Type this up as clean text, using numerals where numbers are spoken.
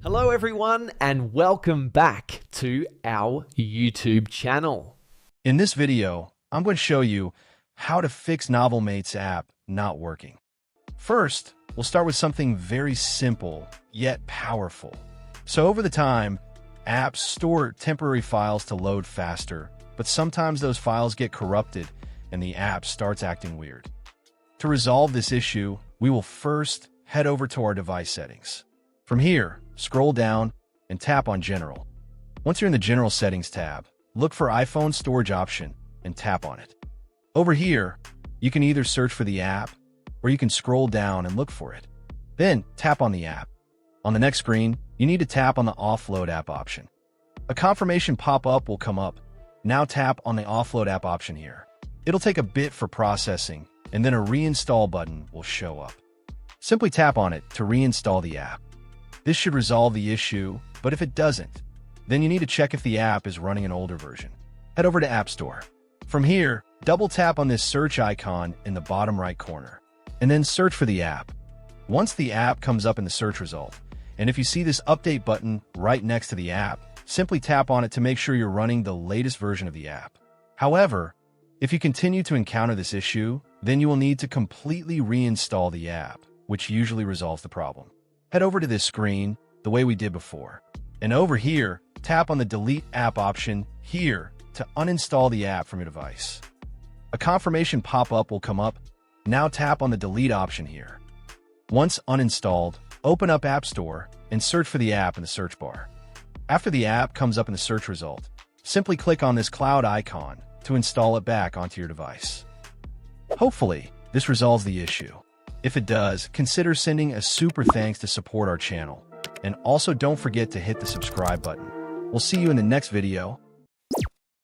Hello everyone and welcome back to our YouTube channel. In this video, I'm going to show you how to fix Novelmates app not working. First, we'll start with something very simple yet powerful. So over the time, apps store temporary files to load faster, but sometimes those files get corrupted and the app starts acting weird. To resolve this issue, we will first head over to our device settings. From here, scroll down and tap on General. Once you're in the General Settings tab, look for iPhone Storage option and tap on it. Over here, you can either search for the app or you can scroll down and look for it. Then tap on the app. On the next screen, you need to tap on the Offload app option. A confirmation pop-up will come up. Now tap on the Offload app option here. It'll take a bit for processing, and then a reinstall button will show up. Simply tap on it to reinstall the app. This should resolve the issue, but if it doesn't, then you need to check if the app is running an older version. Head over to App Store. From here, double tap on this search icon in the bottom right corner, and then search for the app. Once the app comes up in the search result, and if you see this update button right next to the app, simply tap on it to make sure you're running the latest version of the app. However, if you continue to encounter this issue, then you will need to completely reinstall the app, which usually resolves the problem. Head over to this screen the way we did before. And over here, tap on the Delete App option here to uninstall the app from your device. A confirmation pop-up will come up. Now tap on the Delete option here. Once uninstalled, open up App Store and search for the app in the search bar. After the app comes up in the search result, simply click on this cloud icon to install it back onto your device. Hopefully, this resolves the issue. If it does, consider sending a super thanks to support our channel. And also don't forget to hit the subscribe button. We'll see you in the next video.